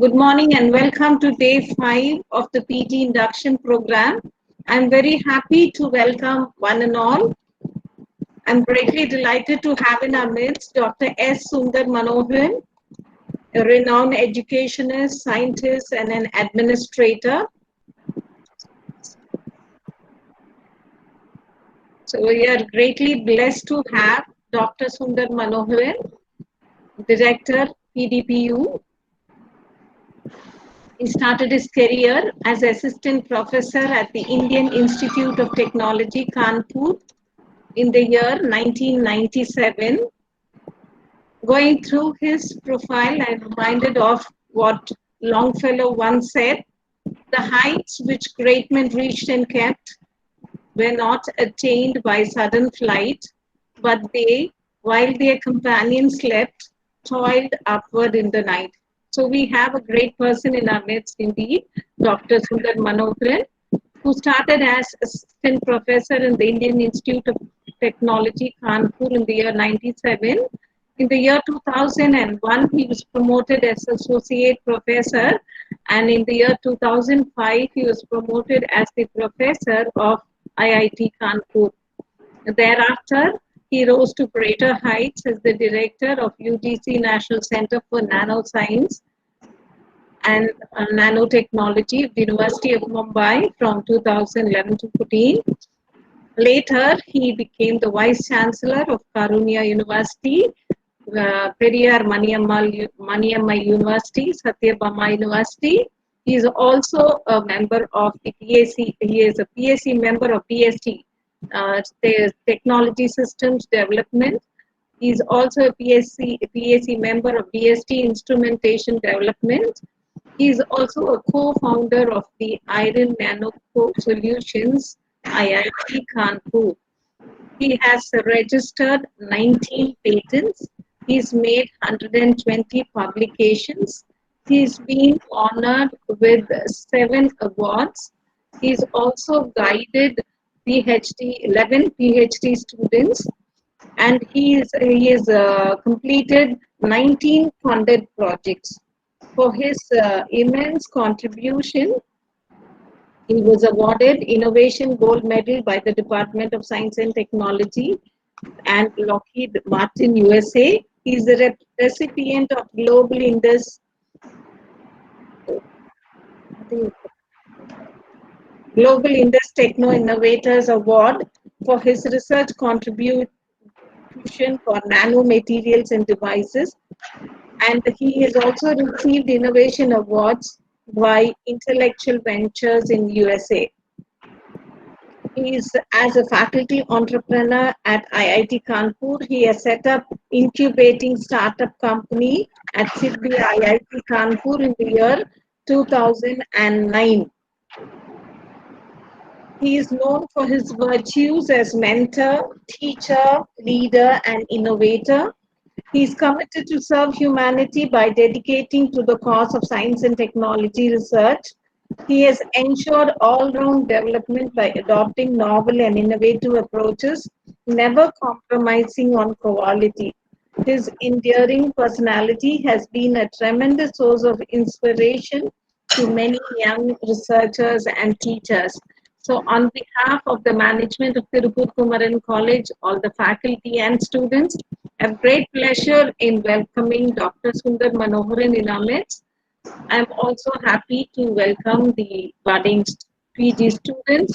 Good morning and welcome to day 5 of the PG induction program. I'm very happy to welcome one and all. I'm greatly delighted to have in our midst Dr.S. Sundar Manoharan, a renowned educationist, scientist, and an administrator. So we are greatly blessed to have Dr. Sundar Manoharan, Director, PDPU. He started his career as assistant professor at the Indian Institute of Technology, Kanpur, in the year 1997. Going through his profile, I'm reminded of what Longfellow once said: the heights which great men reached and kept were not attained by sudden flight, but they, while their companions slept, toiled upward in the night. So we have a great person in our midst indeed, Dr. Sundar Manoharan, who started as assistant professor in the Indian Institute of Technology, Kanpur, in the year 97. In the year 2001, he was promoted as associate professor, and in the year 2005, he was promoted as the professor of IIT Kanpur. Thereafter, he rose to greater heights as the director of UGC National Center for Nanoscience and Nanotechnology of the University of Mumbai from 2011 to 14. Later, he became the Vice Chancellor of Karunya University, Periyar Maniamma University, Satyabama University. He is also a member of the PAC. He is a PAC member of TST, Technology Systems Development. He is also a PAC member of DST Instrumentation Development. He is also a co-founder of the Iron Nano Solutions, IIT Kanpur. He has registered 19 patents. He's made 120 publications. He's been honored with 7 awards. He's also guided 11 PhD students, and he has completed 19 funded projects. For his immense contribution, he was awarded Innovation Gold Medal by the Department of Science and Technology and Lockheed Martin, USA. He is the recipient of Global Indus Techno Innovators Award for his research contribution for nanomaterials and devices. And he has also received innovation awards by Intellectual Ventures in USA. He is as a faculty entrepreneur at IIT Kanpur. He has set up incubating startup company at SIDBI IIT Kanpur in the year 2009. He is known for his virtues as mentor, teacher, leader, and innovator. He is committed to serve humanity by dedicating to the cause of science and technology research. He has ensured all-round development by adopting novel and innovative approaches, never compromising on quality. His endearing personality has been a tremendous source of inspiration to many young researchers and teachers. So on behalf of the management of Tirupur Kumaran College, all the faculty and students, I have great pleasure in welcoming Dr. Sundar Manoharan in our midst. I'm also happy to welcome the budding PG students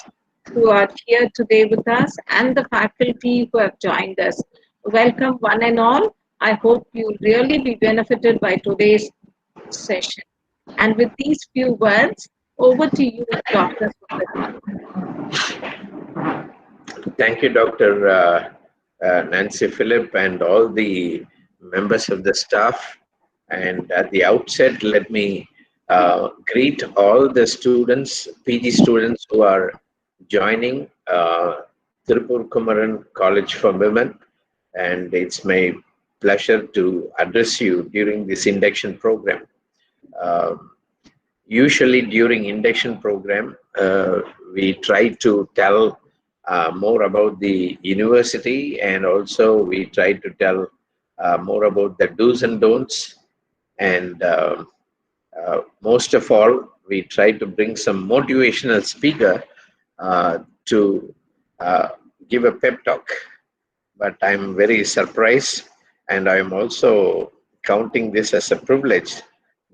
who are here today with us and the faculty who have joined us. Welcome one and all. I hope you'll really be benefited by today's session. And with these few words, over to you, Dr. Sundar. Thank you, Dr. Nancy Phillip, and all the members of the staff. And at the outset, let me greet all the students, PG students who are joining Tirupur Kumaran College for Women. And it's my pleasure to address you during this induction program. Usually during induction program, we try to tell more about the university, and also we try to tell more about the do's and don'ts, and most of all, we try to bring some motivational speaker to uh, give a pep talk. But I'm very surprised, and I'm also counting this as a privilege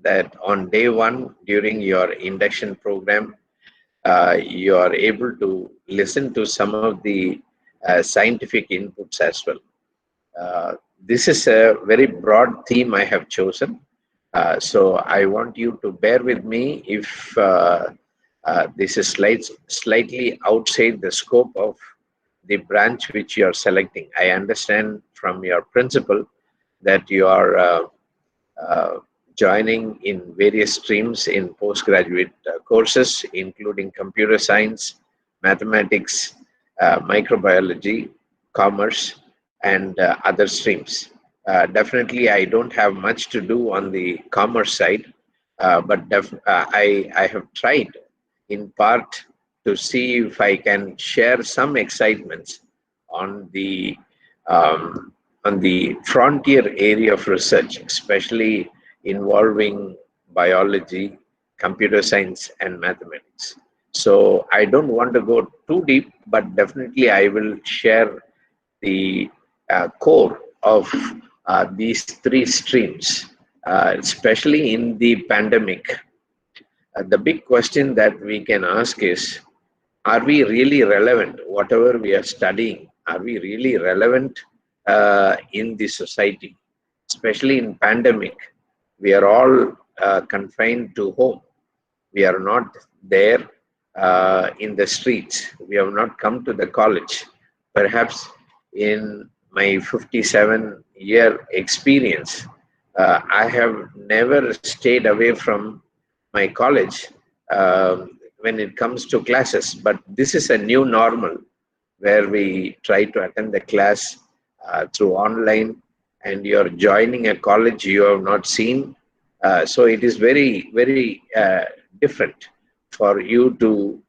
that on day one during your induction program, you are able to listen to some of the scientific inputs as well. This is a very broad theme I have chosen. So I want you to bear with me if this is slightly outside the scope of the branch which you are selecting. I understand from your principal that you are uh, joining in various streams in postgraduate courses, including computer science, mathematics, microbiology, commerce, and other streams. Definitely, I don't have much to do on the commerce side, but I have tried in part to see if I can share some excitements on um, the frontier area of research, especially involving biology, computer science, and mathematics. So I don't want to go too deep, but definitely I will share the core of these three streams, especially in the pandemic. The big question that we can ask is, are we really relevant? Whatever we are studying, are we really relevant in the society? Especially in pandemic, we are all confined to home. We are not there in the streets. We have not come to the college. Perhaps in my 57-year experience, I have never stayed away from my college when it comes to classes. But this is a new normal where we try to attend the class through online, and you're joining a college you have not seen. So it is very, very different for you to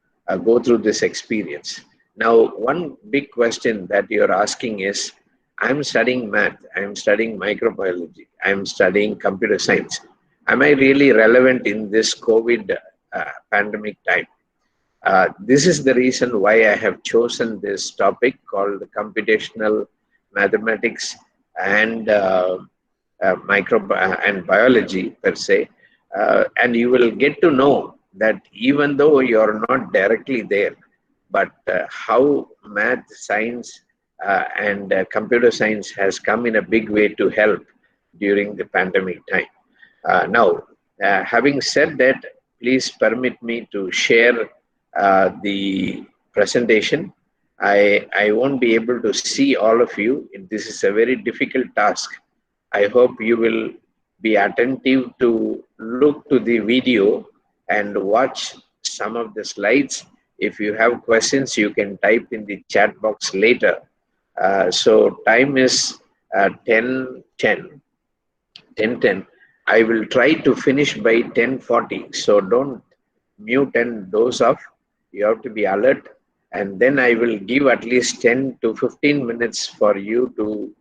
go through this experience. Now, one big question that you're asking is, I'm studying math, I'm studying microbiology, I'm studying computer science. Am I really relevant in this COVID pandemic time? This is the reason why I have chosen this topic called computational mathematics and and biology per se. And you will get to know that even though you're not directly there, but how math, science, and computer science has come in a big way to help during the pandemic time. Now, having said that, please permit me to share the presentation. I won't be able to see all of you. This is a very difficult task. I hope you will be attentive to look to the video and watch some of the slides. If you have questions, you can type in the chat box later. So time is 10:10. 10:10. I will try to finish by 10:40. So don't mute and doze off. You have to be alert. And then I will give at least 10 to 15 minutes for you to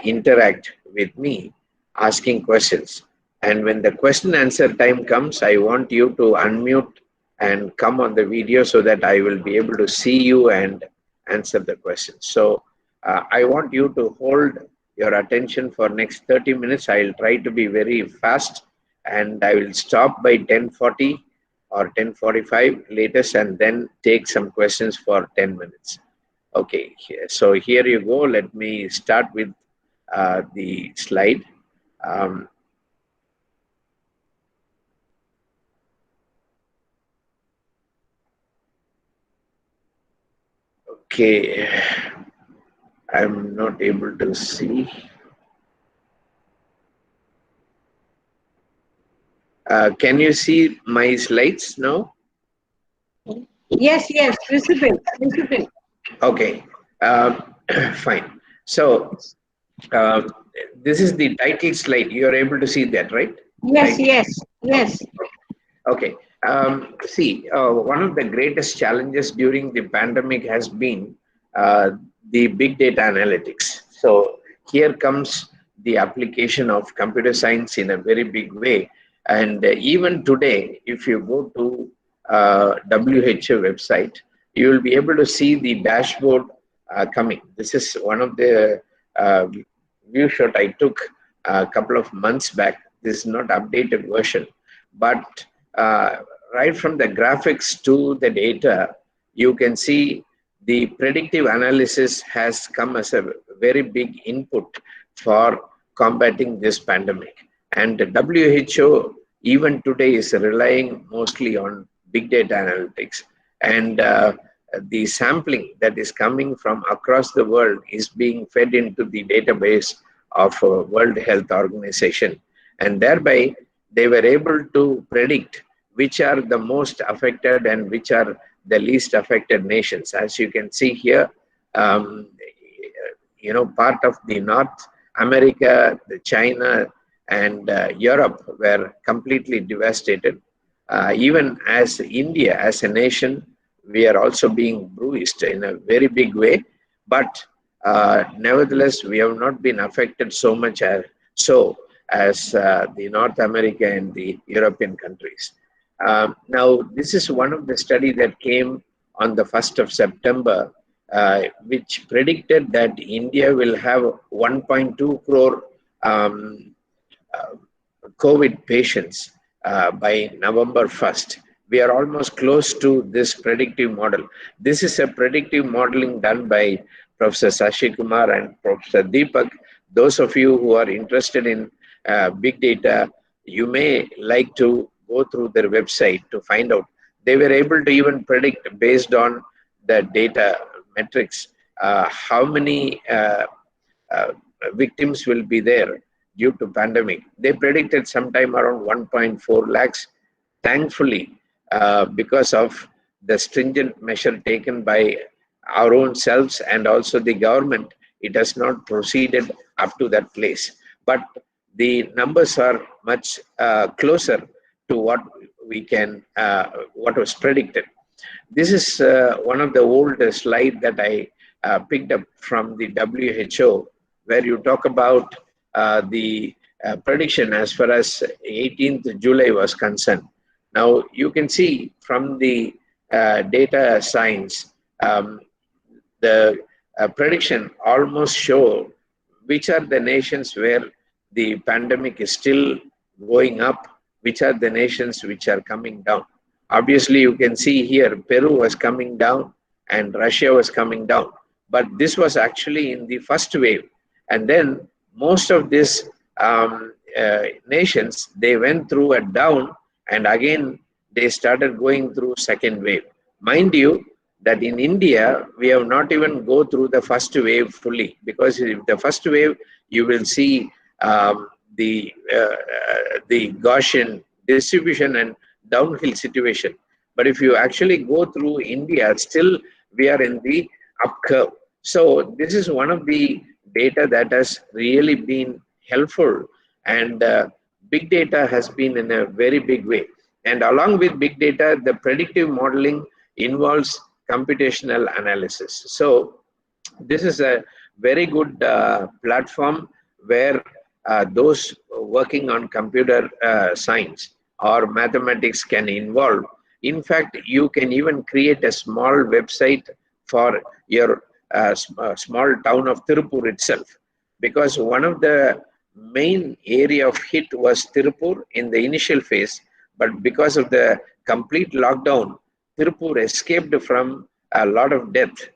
interact with me, asking questions. And when the question answer time comes, I want you to unmute and come on the video so that I will be able to see you and answer the questions. So I want you to hold your attention for next 30 minutes. I'll try to be very fast, and I will stop by 10:40 or 10:45 latest, and then take some questions for 10 minutes. Okay, so here you go. Let me start with the slide. Okay, I'm not able to see. Can you see my slides now? Yes, yes, visible, visible. Okay, fine. So this is the title slide. You are able to see that, right? Yes, Title. yes, yes. Okay. See, one of the greatest challenges during the pandemic has been the big data analytics. So here comes the application of computer science in a very big way. And even today, if you go to WHO website, you will be able to see the dashboard coming. This is one of the view shot I took a couple of months back. This is not updated version, but uh, right from the graphics to the data, you can see the predictive analysis has come as a very big input for combating this pandemic. And the WHO even today is relying mostly on big data analytics. And the sampling that is coming from across the world is being fed into the database of World Health Organization. And thereby, they were able to predict which are the most affected and which are the least affected nations. As you can see here, um, part of the North America, the China, and Europe were completely devastated. Even as India, as a nation, we are also being bruised in a very big way. But nevertheless, we have not been affected so much as the North America and the European countries. Now, this is one of the study that came on the 1st of September, which predicted that India will have 1.2 crore uh, COVID patients by November 1st. We are almost close to this predictive model. This is a predictive modeling done by Professor Sashi Kumar and Professor Deepak. Those of you who are interested in big data, you may like to go through their website to find out. They were able to even predict based on the data metrics how many uh, victims will be there due to pandemic. They predicted sometime around 1.4 lakhs. Thankfully, because of the stringent measure taken by our own selves and also the government, it has not proceeded up to that place. But the numbers are much closer to what what was predicted. This is one of the old slides that I picked up from the WHO, where you talk about the prediction as far as 18th July was concerned. Now, you can see from the data science, the prediction almost show which are the nations where the pandemic is still going up, which are the nations which are coming down. Obviously, you can see here, Peru was coming down and Russia was coming down. But this was actually in the first wave. And then most of these nations, they went through a down and again they started going through second wave. Mind you, that in India, we have not even go through the first wave fully, because if the first wave, you will see the Gaussian distribution and downhill situation. But if you actually go through India, still we are in the up curve. So this is one of the data that has really been helpful, and big data has been in a very big way. And along with big data, the predictive modeling involves computational analysis. So this is a very good platform where those working on computer science or mathematics can involve. In fact, you can even create a small website for your small town of Tirupur itself, because one of the main area of hit was Tirupur in the initial phase, but because of the complete lockdown, Tirupur escaped from a lot of death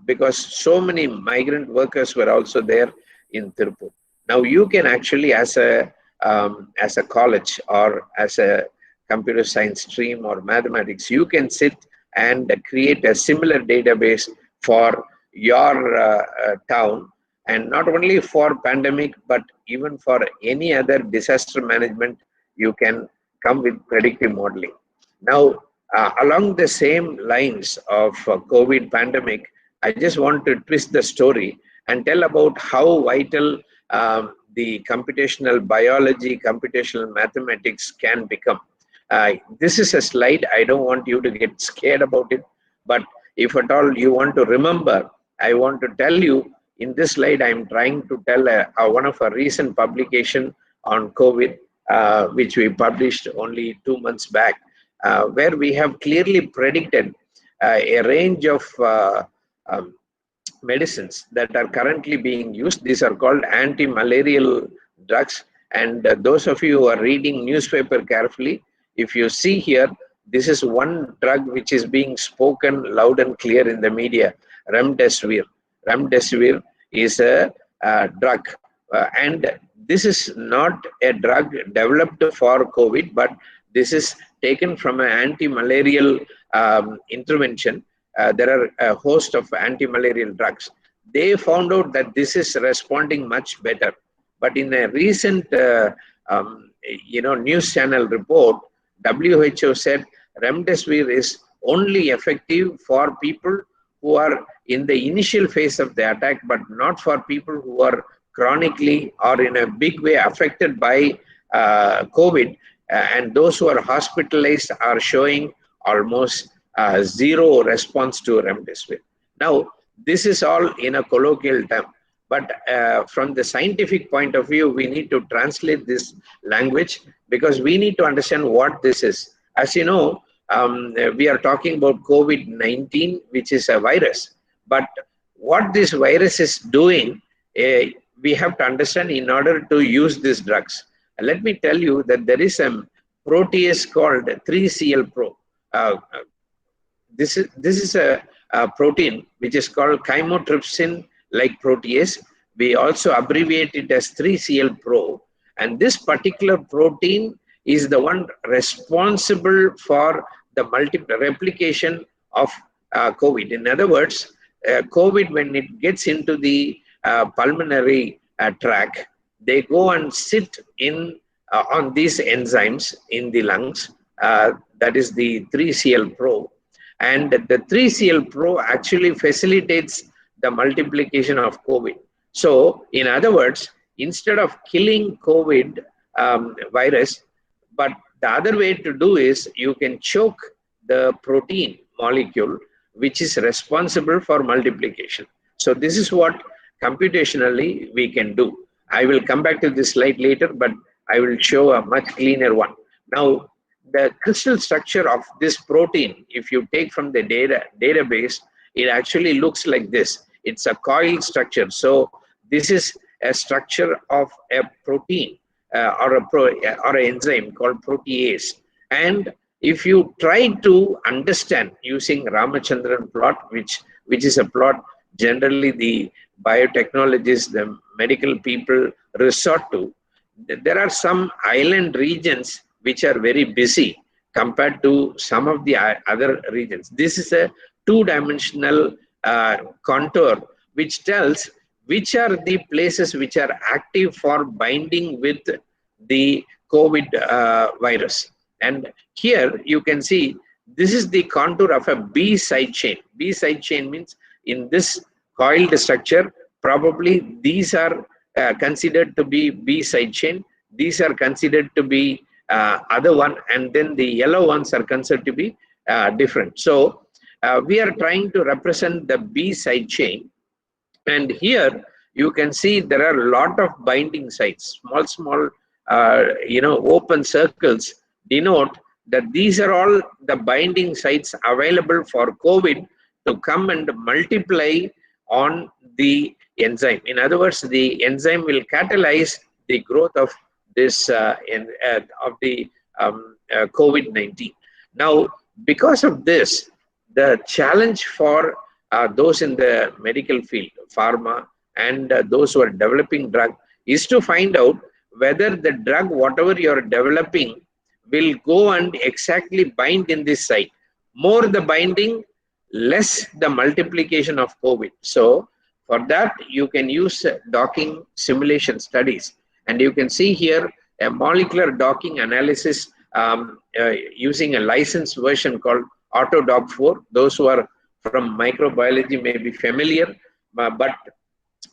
because so many migrant workers were also there in Tirupur. Now you can actually, as a college or as a computer science stream or mathematics, you can sit and create a similar database for your town, and not only for pandemic, but even for any other disaster management, you can come with predictive modeling. Now, along the same lines of COVID pandemic, I just want to twist the story and tell about how vital the computational biology, computational mathematics can become. This is a slide. I don't want you to get scared about it, but if at all you want to remember, I want to tell you in this slide, I'm trying to tell one of a recent publication on COVID. which we published only 2 months back, where we have clearly predicted a range of um, medicines that are currently being used. These are called anti-malarial drugs. And those of you who are reading newspaper carefully, if you see here, this is one drug which is being spoken loud and clear in the media, remdesivir. Remdesivir is a drug, and this is not a drug developed for COVID, but this is taken from an anti-malarial intervention. There are a host of anti-malarial drugs. They found out that this is responding much better. But in a recent news channel report, WHO said remdesivir is only effective for people who are in the initial phase of the attack, but not for people who are chronically or in a big way affected by COVID. And those who are hospitalized are showing almost zero response to remdesivir. Now, this is all in a colloquial term, but from the scientific point of view, we need to translate this language because we need to understand what this is. As you know, we are talking about COVID-19, which is a virus, but what this virus is doing, we have to understand in order to use these drugs. Let me tell you that there is a protease called 3CL-Pro. This is a protein which is called chymotrypsin-like protease. We also abbreviate it as 3CL-Pro. And this particular protein is the one responsible for the multiple replication of COVID. In other words, COVID, when it gets into the pulmonary tract, they go and sit in on these enzymes in the lungs. That is the 3CL-Pro. And the 3CL-Pro actually facilitates the multiplication of COVID. So, in other words, instead of killing COVID virus, but the other way to do is you can choke the protein molecule which is responsible for multiplication. So this is what computationally we can do. I will come back to this slide later, but I will show a much cleaner one. Now, the crystal structure of this protein, if you take from the database, it actually looks like this. It's a coiled structure. So this is a structure of a protein or an enzyme called protease. And if you try to understand using Ramachandran plot, which is a plot generally the biotechnologists, the medical people resort to, there are some island regions which are very busy compared to some of the other regions. This is a two-dimensional contour which tells which are the places which are active for binding with the COVID virus. And here you can see this is the contour of a B side chain. B side chain means in this coiled structure, probably these are considered to be B side chain. These are considered to be other one, and then the yellow ones are considered to be different. So we are trying to represent the B side chain, and here you can see there are a lot of binding sites. Small open circles denote that these are all the binding sites available for COVID to come and multiply on the enzyme. In other words, the enzyme will catalyze the growth of this COVID-19. Now, because of this, the challenge for those in the medical field, pharma, and those who are developing drug is to find out whether the drug, whatever you are developing, will go and exactly bind in this site. More the binding, less the multiplication of COVID. So for that, you can use docking simulation studies. And you can see here a molecular docking analysis using a licensed version called AutoDock4. Those who are from microbiology may be familiar, but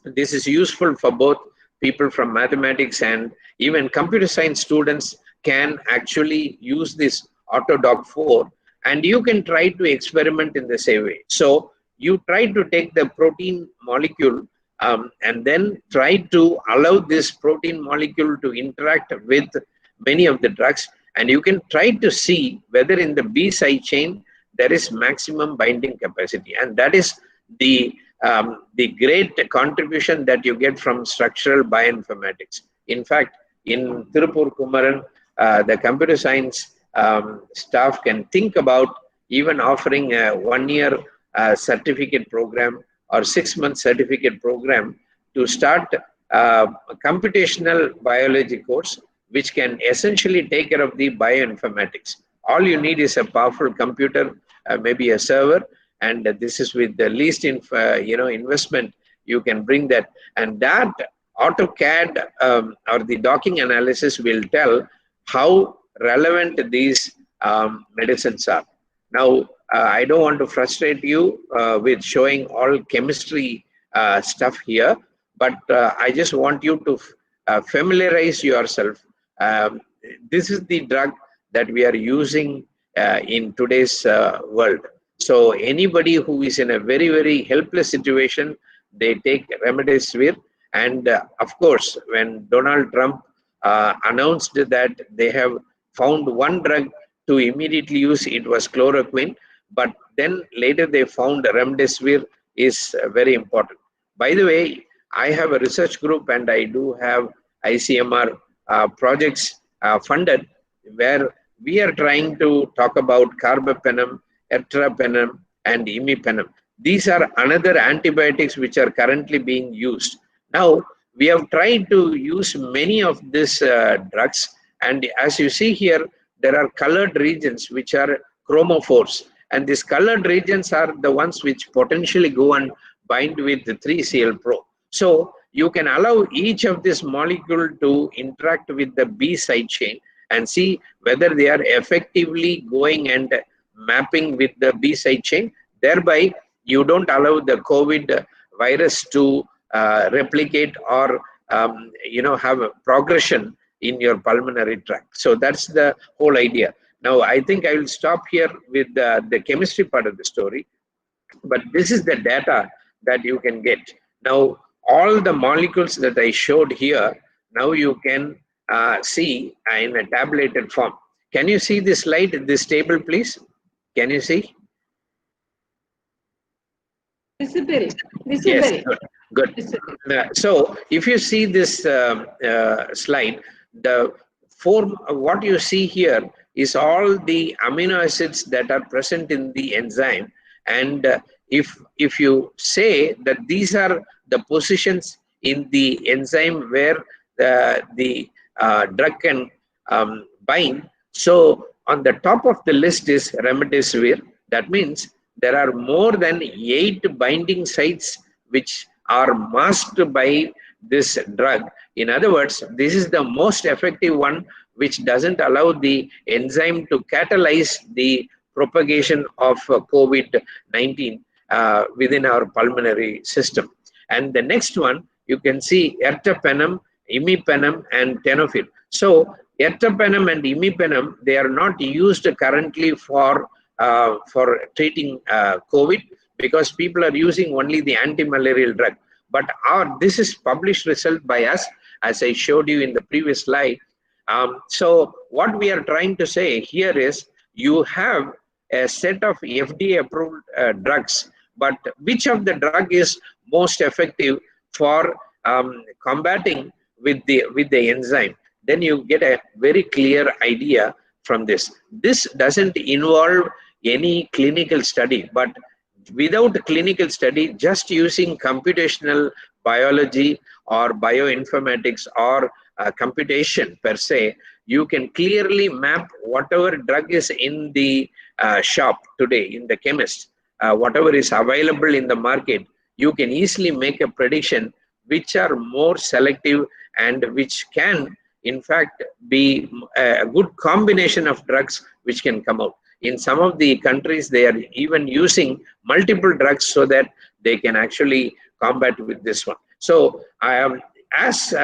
this is useful for both people from mathematics and even computer science students can actually use this AutoDock4, and you can try to experiment in the same way. So you try to take the protein molecule and then try to allow this protein molecule to interact with many of the drugs, and you can try to see whether in the B side chain there is maximum binding capacity, and that is the great contribution that you get from structural bioinformatics. In fact, in Tirupur Kumaran, the computer science staff can think about even offering a 1-year certificate program or 6-month certificate program to start a computational biology course, which can essentially take care of the bioinformatics. All you need is a powerful computer, maybe a server, and this is with the least investment you can bring that, and that AutoCAD or the docking analysis will tell how relevant these medicines are. Now, I don't want to frustrate you with showing all chemistry stuff here, but I just want you to familiarize yourself. This is the drug that we are using in today's world. So anybody who is in a very, very helpless situation, they take remdesivir. And of course, when Donald Trump announced that they have found one drug to immediately use, it was chloroquine. But then later they found remdesivir is very important. By the way, I have a research group and I do have ICMR projects funded where we are trying to talk about carbapenem, ertapenem, and imipenem. These are another antibiotics which are currently being used. Now, we have tried to use many of these drugs, and as you see here, there are colored regions which are chromophores, and these colored regions are the ones which potentially go and bind with the 3Cl Pro. So you can allow each of this molecule to interact with the B side chain and see whether they are effectively going and mapping with the B side chain. Thereby, you don't allow the COVID virus to replicate or have a progression in your pulmonary tract. So that's the whole idea. Now, I think I will stop here with the chemistry part of the story, but this is the data that you can get. Now, all the molecules that I showed here, now you can see in a tabulated form. Can you see this slide, this table, please? Can you see? Visible. Yes, good. So if you see this slide, the form, what you see here is all the amino acids that are present in the enzyme. And if you say that these are the positions in the enzyme where the drug can bind, so on the top of the list is remdesivir. That means there are more than 8 binding sites which are masked by this drug. In other words, this is the most effective one which doesn't allow the enzyme to catalyze the propagation of COVID-19 within our pulmonary system. And the next one, you can see ertapenem, imipenem, and tenofovir. So ertapenem and imipenem, they are not used currently for treating COVID, because people are using only the anti-malarial drug. But this is published result by us, as I showed you in the previous slide. So what we are trying to say here is, you have a set of FDA approved drugs, but which of the drug is most effective for combating with the enzyme? Then you get a very clear idea from this. This doesn't involve any clinical study, but without clinical study, just using computational biology or bioinformatics or computation per se, you can clearly map whatever drug is in the shop today, in the chemist, whatever is available in the market. You can easily make a prediction which are more selective and which can in fact be a good combination of drugs which can come out. In some of the countries, they are even using multiple drugs so that they can actually combat with this one. So as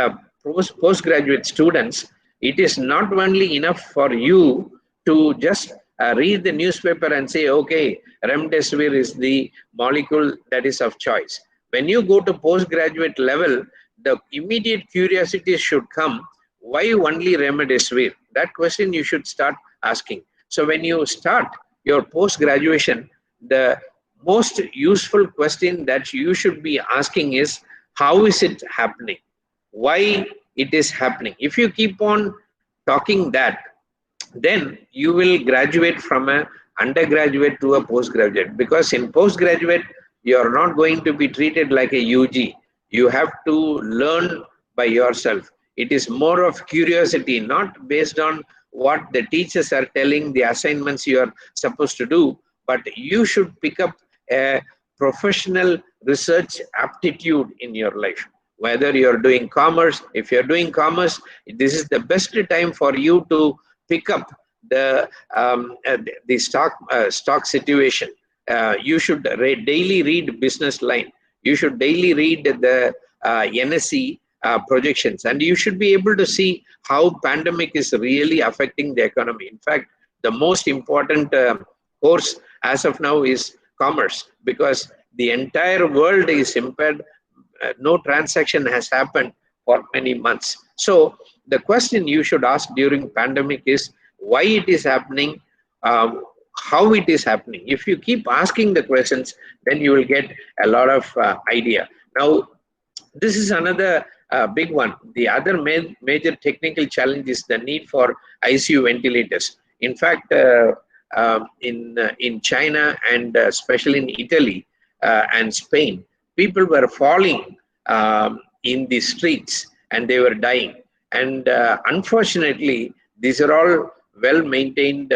postgraduate students, it is not only enough for you to just read the newspaper and say, okay, remdesivir is the molecule that is of choice. When you go to postgraduate level, the immediate curiosity should come, why only remdesivir? That question you should start asking. So when you start your post-graduation, the most useful question that you should be asking is, how is it happening? Why it is happening? If you keep on talking that, then you will graduate from a undergraduate to a postgraduate, because in postgraduate you are not going to be treated like a UG. You have to learn by yourself. It is more of curiosity, not based on what the teachers are telling, the assignments you are supposed to do, but you should pick up a professional research aptitude in your life. Whether you're doing commerce, if you're doing commerce, this is the best time for you to pick up the stock situation. You should daily read business line. You should daily read the NSE projections, and you should be able to see how pandemic is really affecting the economy. In fact, the most important course as of now is commerce, because the entire world is impaired. No transaction has happened for many months. So the question you should ask during pandemic is why it is happening, how it is happening. If you keep asking the questions, then you will get a lot of idea. Now, this is another big one. The other major technical challenge is the need for ICU ventilators. In fact, in China and especially in Italy and Spain, people were falling in the streets and they were dying. And unfortunately, these are all well-maintained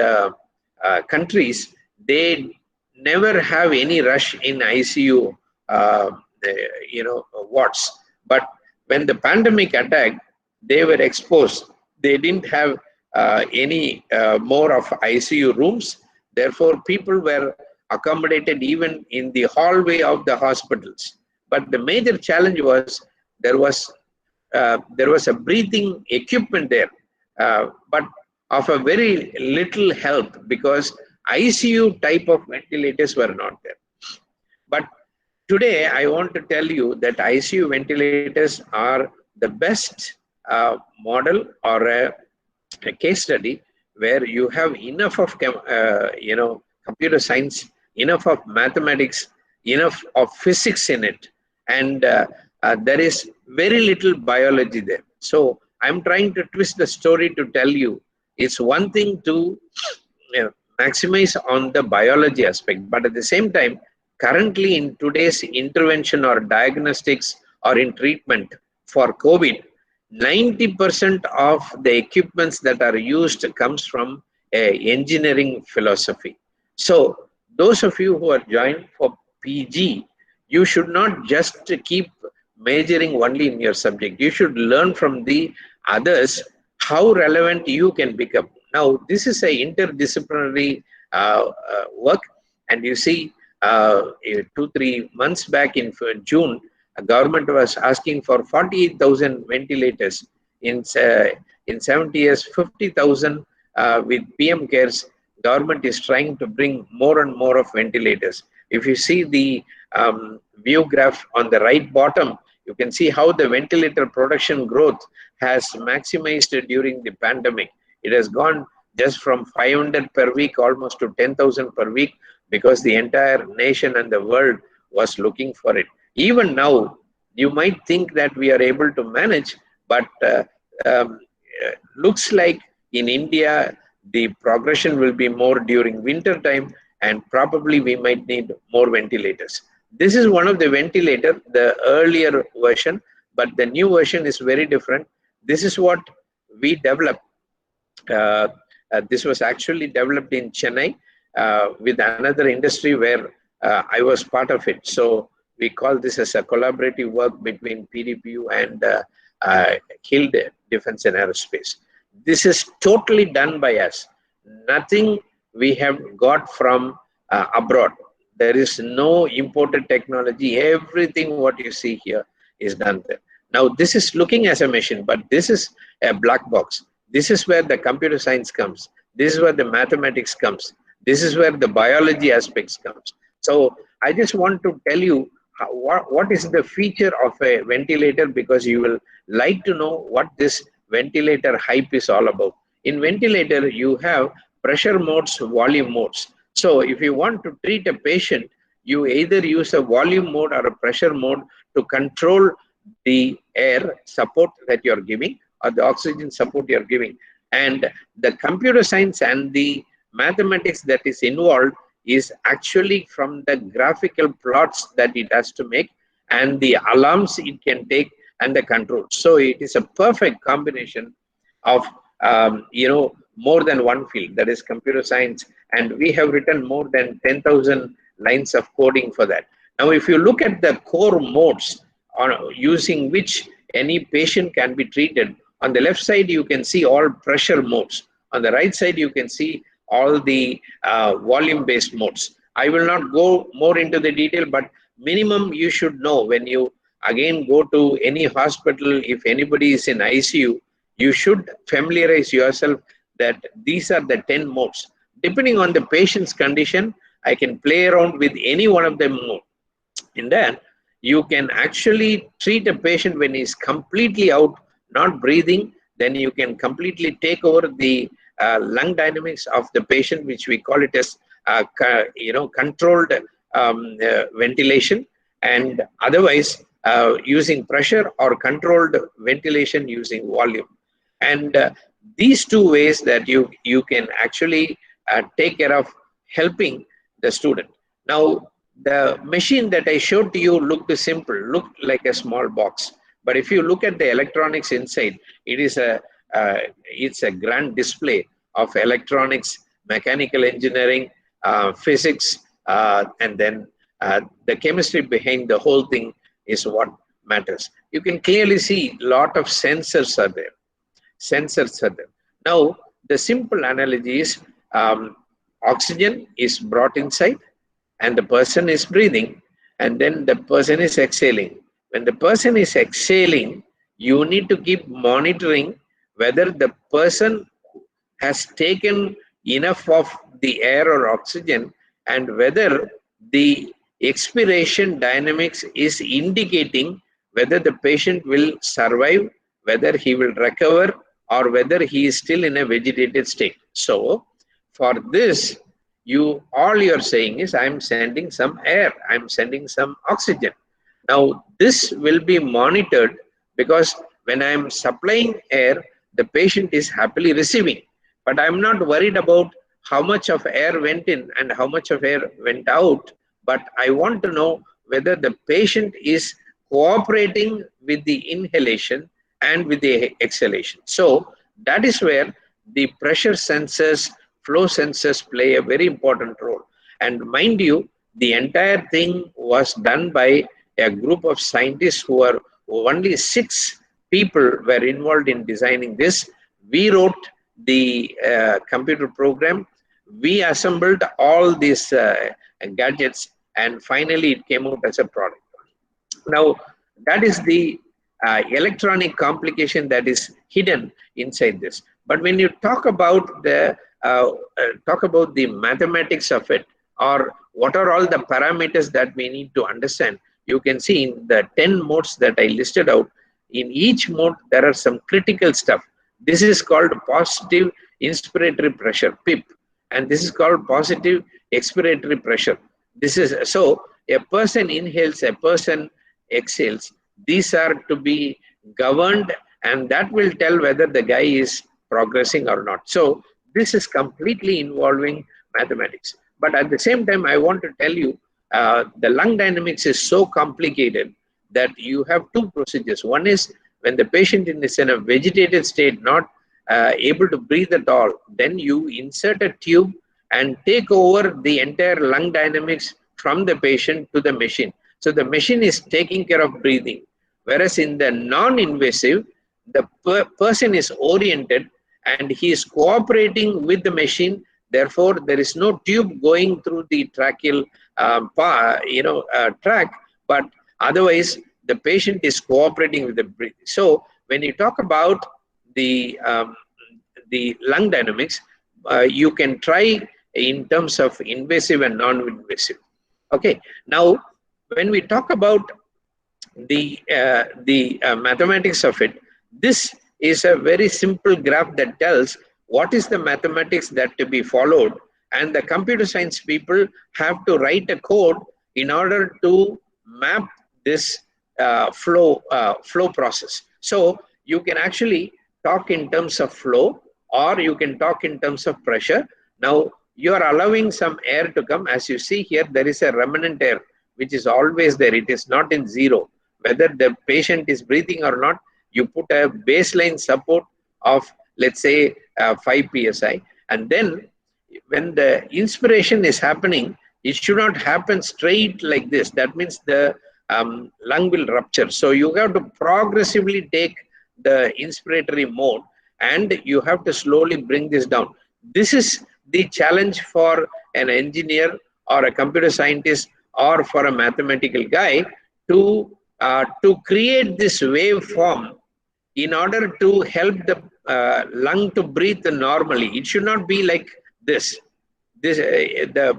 countries. They never have any rush in ICU, wards. But when the pandemic attacked, they were exposed. They didn't have any more of ICU rooms. Therefore, people were accommodated even in the hallway of the hospitals. But the major challenge was there was a breathing equipment there, but of a very little help, because ICU type of ventilators were not there. But today, I want to tell you that ICU ventilators are the best model or a case study where you have enough of computer science, enough of mathematics, enough of physics in it, and there is very little biology there. So I'm trying to twist the story to tell you it's one thing to maximize on the biology aspect, but at the same time, currently in today's intervention or diagnostics or in treatment for COVID, 90% of the equipments that are used comes from engineering philosophy. So those of you who are joined for PG, you should not just keep majoring only in your subject. You should learn from the others how relevant you can become. Now, this is a interdisciplinary work, and you see 2-3 months back in June, a government was asking for 48,000 ventilators. In 70 years, 50,000 with PM cares. Government is trying to bring more and more of ventilators. If you see the view graph on the right bottom, you can see how the ventilator production growth has maximized during the pandemic. It has gone just from 500 per week almost to 10,000 per week, because the entire nation and the world was looking for it. Even now, you might think that we are able to manage, but looks like in India, the progression will be more during winter time, and probably we might need more ventilators. This is one of the ventilator, the earlier version, but the new version is very different. This is what we developed. This was actually developed in Chennai with another industry where I was part of it. So we call this as a collaborative work between PDPU and Hill Defense and Aerospace. This is totally done by us. Nothing we have got from abroad. There is no imported technology. Everything what you see here is done there. Now, this is looking as a machine, but this is a black box. This is where the computer science comes. This is where the mathematics comes. This is where the biology aspects comes. So I just want to tell you what is the feature of a ventilator, because you will like to know what this ventilator hype is all about. In ventilator, you have pressure modes, volume modes. So if you want to treat a patient, you either use a volume mode or a pressure mode to control the air support that you're giving or the oxygen support you're giving. And the computer science and the mathematics that is involved is actually from the graphical plots that it has to make and the alarms it can take and the control. So it is a perfect combination of more than one field, that is computer science, and we have written more than 10,000 lines of coding for that. Now if you look at the core modes using which any patient can be treated, on the left side you can see all pressure modes, on the right side you can see all the volume based modes. I will not go more into the detail, but minimum you should know when you again go to any hospital, if anybody is in ICU, you should familiarize yourself that these are the 10 modes. Depending on the patient's condition, I can play around with any one of them mode. In that, you can actually treat a patient when he's completely out, not breathing, then you can completely take over the lung dynamics of the patient, which we call it as controlled ventilation, and otherwise using pressure or controlled ventilation using volume. And these two ways that you can actually take care of helping the student. Now, the machine that I showed to you looked simple, looked like a small box. But if you look at the electronics inside, it is it's a grand display of electronics, mechanical engineering, physics, and then the chemistry behind the whole thing is what matters. You can clearly see a lot of sensors are there. Now, the simple analogy is oxygen is brought inside and the person is breathing and then the person is exhaling. When the person is exhaling, you need to keep monitoring whether the person has taken enough of the air or oxygen and whether the expiration dynamics is indicating whether the patient will survive, whether he will recover, or whether he is still in a vegetated state. So for this, all you're saying is I'm sending some air, I'm sending some oxygen. Now this will be monitored because when I'm supplying air, the patient is happily receiving. But I'm not worried about how much of air went in and how much of air went out. But I want to know whether the patient is cooperating with the inhalation and with the exhalation. So that is where the pressure sensors, flow sensors play a very important role. And mind you, the entire thing was done by a group of scientists who are only 6 people were involved in designing this. We wrote the computer program. We assembled all these gadgets and finally it came out as a product. Now, that is the electronic complication that is hidden inside this. But when you talk about the mathematics of it, or what are all the parameters that we need to understand, you can see in the 10 modes that I listed out, in each mode there are some critical stuff. This is called positive inspiratory pressure, PIP, and this is called positive expiratory pressure. This is so a person inhales, a person exhales. These are to be governed, and that will tell whether the guy is progressing or not. So this is completely involving mathematics. But at the same time, I want to tell you, the lung dynamics is so complicated that you have 2 procedures. One is when the patient is in a vegetated state, not able to breathe at all, then you insert a tube and take over the entire lung dynamics from the patient to the machine. So the machine is taking care of breathing. Whereas in the non-invasive, the person is oriented and he is cooperating with the machine. Therefore, there is no tube going through the tracheal track, but otherwise the patient is cooperating with the breathing. So when you talk about the lung dynamics, you can try in terms of invasive and non-invasive. Okay. Now, when we talk about the mathematics of it, this is a very simple graph that tells what is the mathematics that to be followed, and the computer science people have to write a code in order to map this flow process. So you can actually talk in terms of flow, or you can talk in terms of pressure. Now you are allowing some air to come. As you see here, there is a remnant air which is always there. It is not in zero. Whether the patient is breathing or not, you put a baseline support of, let's say, 5 psi, and then when the inspiration is happening, it should not happen straight like this. That means the lung will rupture. So you have to progressively take the inspiratory mode, and you have to slowly bring this down. This is the challenge for an engineer or a computer scientist or for a mathematical guy to create this waveform in order to help the lung to breathe normally. It should not be like this. The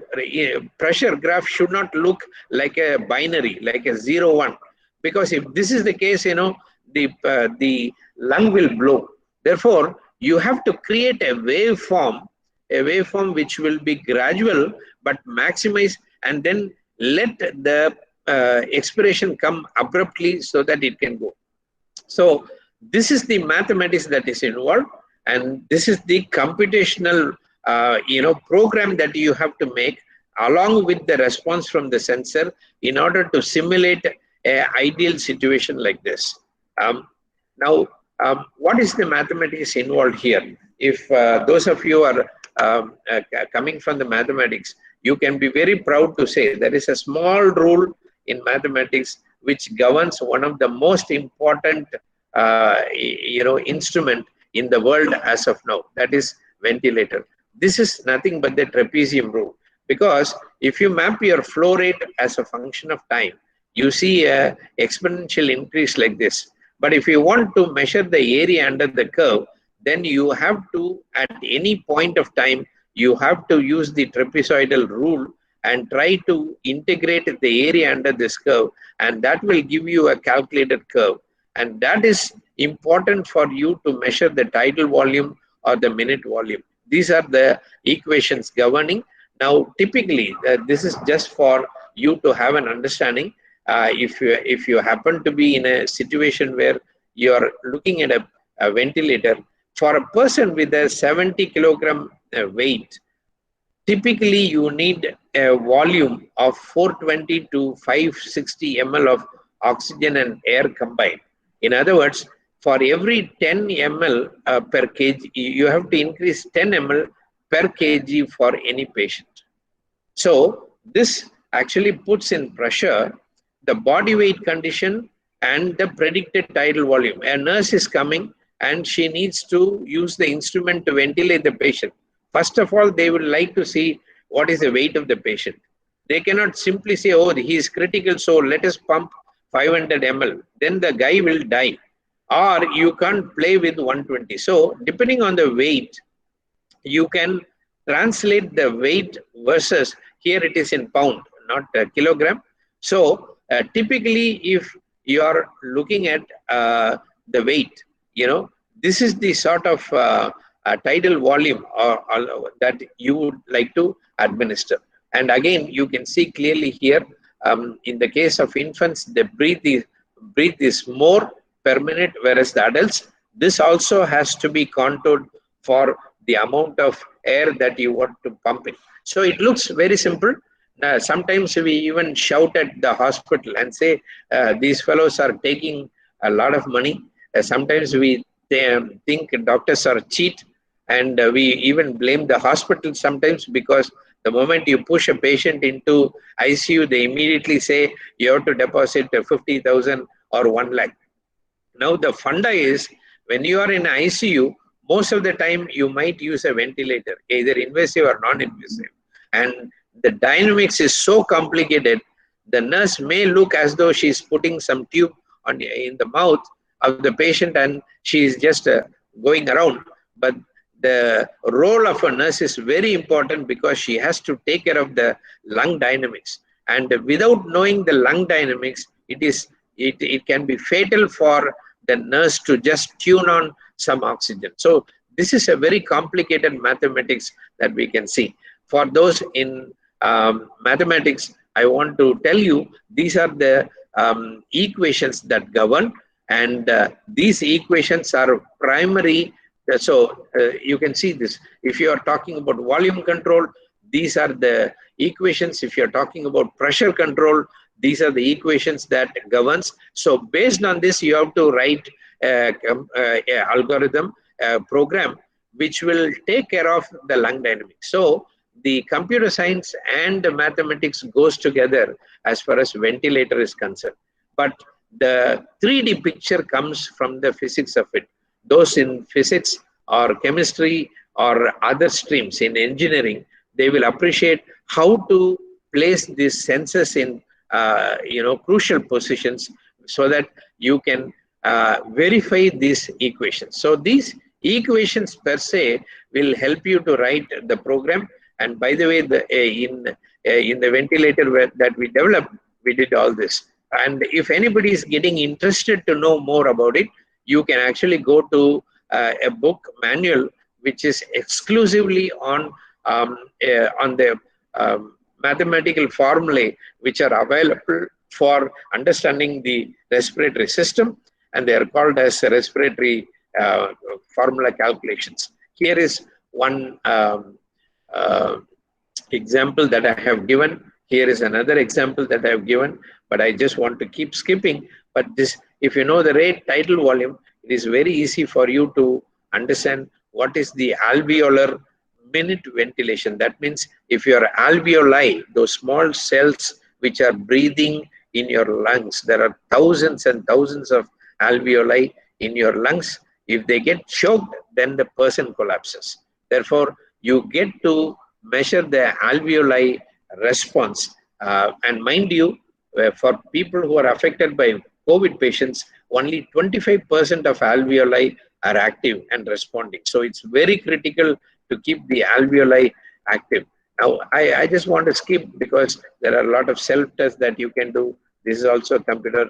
pressure graph should not look like a binary, like a 0 1, because if this is the case, the lung will blow. Therefore, you have to create a waveform which will be gradual but maximize, and then let the expiration come abruptly so that it can go. So this is the mathematics that is involved, and this is the computational program that you have to make along with the response from the sensor in order to simulate an ideal situation like this. Now, what is the mathematics involved here? If those of you are coming from the mathematics, you can be very proud to say there is a small rule in mathematics which governs one of the most important instrument in the world as of now, that is ventilator. This is nothing but the trapezium rule, because if you map your flow rate as a function of time, you see a exponential increase like this. But if you want to measure the area under the curve, then you have to, at any point of time, you have to use the trapezoidal rule and try to integrate the area under this curve, and that will give you a calculated curve. And that is important for you to measure the tidal volume or the minute volume. These are the equations governing. Now, typically, this is just for you to have an understanding. If you happen to be in a situation where you are looking at a ventilator, for a person with a 70 kilogram weight, typically you need a volume of 420 to 560 ml of oxygen and air combined. In other words, for every 10 ml per kg, you have to increase 10 ml per kg for any patient. So this actually puts in pressure the body weight condition and the predicted tidal volume. A nurse is coming and she needs to use the instrument to ventilate the patient. First of all, they would like to see what is the weight of the patient. They cannot simply say, oh, he is critical, so let us pump 500 ml. Then the guy will die. Or you can't play with 120. So depending on the weight, you can translate the weight versus, here it is in pound, not kilogram. So typically, if you are looking at the weight, this is the sort of tidal volume that you would like to administer. And again, you can see clearly here, in the case of infants, the breathe is more per minute, whereas the adults, this also has to be contoured for the amount of air that you want to pump in. So it looks very simple. Sometimes we even shout at the hospital and say, these fellows are taking a lot of money. Sometimes we think doctors are cheat, and we even blame the hospital sometimes, because the moment you push a patient into ICU, they immediately say you have to deposit 50,000 or 1 lakh. Now the funda is, when you are in ICU, most of the time you might use a ventilator, either invasive or non-invasive. And the dynamics is so complicated, the nurse may look as though she's putting some tube in the mouth of the patient and she is just going around. But the role of a nurse is very important, because she has to take care of the lung dynamics. And without knowing the lung dynamics, it can be fatal for the nurse to just tune on some oxygen. So This is a very complicated mathematics that we can see. For those in mathematics, I want to tell you, these are the equations that govern, and these equations are primary. So you can see this. If you are talking about volume control, these are the equations. If you're talking about pressure control, these are the equations that governs. So based on this, you have to write a algorithm, a program, which will take care of the lung dynamics. So the computer science and the mathematics goes together as far as ventilator is concerned. But the 3D picture comes from the physics of it. Those in physics or chemistry or other streams in engineering, they will appreciate how to place these sensors in crucial positions so that you can verify these equations. So these equations per se will help you to write the program. And by the way, in the ventilator that we developed, we did all this. And if anybody is getting interested to know more about it, you can actually go to a book manual which is exclusively on the mathematical formulae which are available for understanding the respiratory system, and they are called as respiratory formula calculations. Here is one example that I have given. Here is another example that I have given, but I just want to keep skipping. But this, if you know the rate, tidal volume, it is very easy for you to understand what is the alveolar minute ventilation. That means if your alveoli, those small cells which are breathing in your lungs, there are thousands and thousands of alveoli in your lungs. If they get choked, then the person collapses. Therefore, you get to measure the alveoli response. And mind you, for people who are affected by COVID patients, only 25% of alveoli are active and responding. So it's very critical to keep the alveoli active. Now, I just want to skip because there are a lot of self-tests that you can do. This is also computer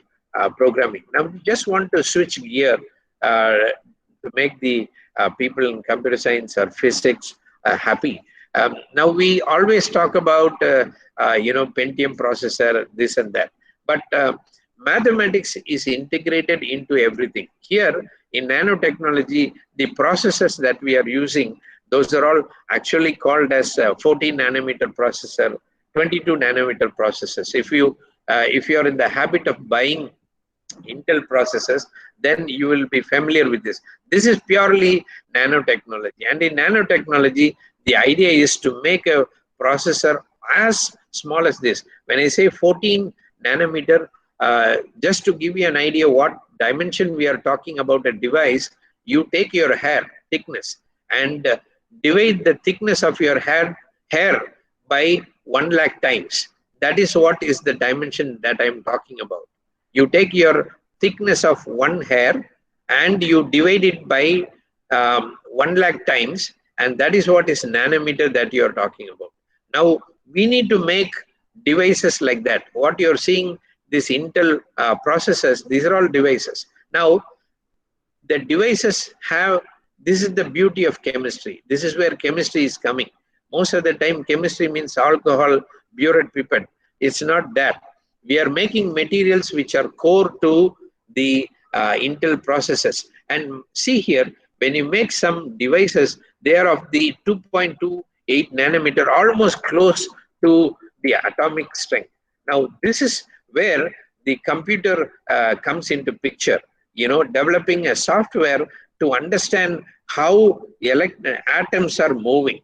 programming. Now, just want to switch gear to make the people in computer science or physics happy. Now, we always talk about, Pentium processor, this and that. But mathematics is integrated into everything. Here, in nanotechnology, the processors that we are using, those are all actually called as 14 nanometer processor, 22 nanometer processors. If you are in the habit of buying Intel processors, then you will be familiar with this. This is purely nanotechnology. And in nanotechnology, the idea is to make a processor as small as this. When I say 14 nanometer, just to give you an idea what dimension we are talking about a device, you take your hair thickness and divide the thickness of your hair by 1 lakh times. That is what is the dimension that I am talking about. You take your thickness of one hair and you divide it by 1 lakh times, and that is what is nanometer that you are talking about. Now, we need to make devices like that. What you are seeing, this Intel processors, these are all devices. Now, the devices have, this is the beauty of chemistry. This is where chemistry is coming. Most of the time, chemistry means alcohol, burette, pipette. It's not that. We are making materials which are core to the Intel processors. And see here, when you make some devices, they are of the 2.28 nanometer, almost close to the atomic strength. Now, this is where the computer comes into picture, developing a software to understand how atoms are moving.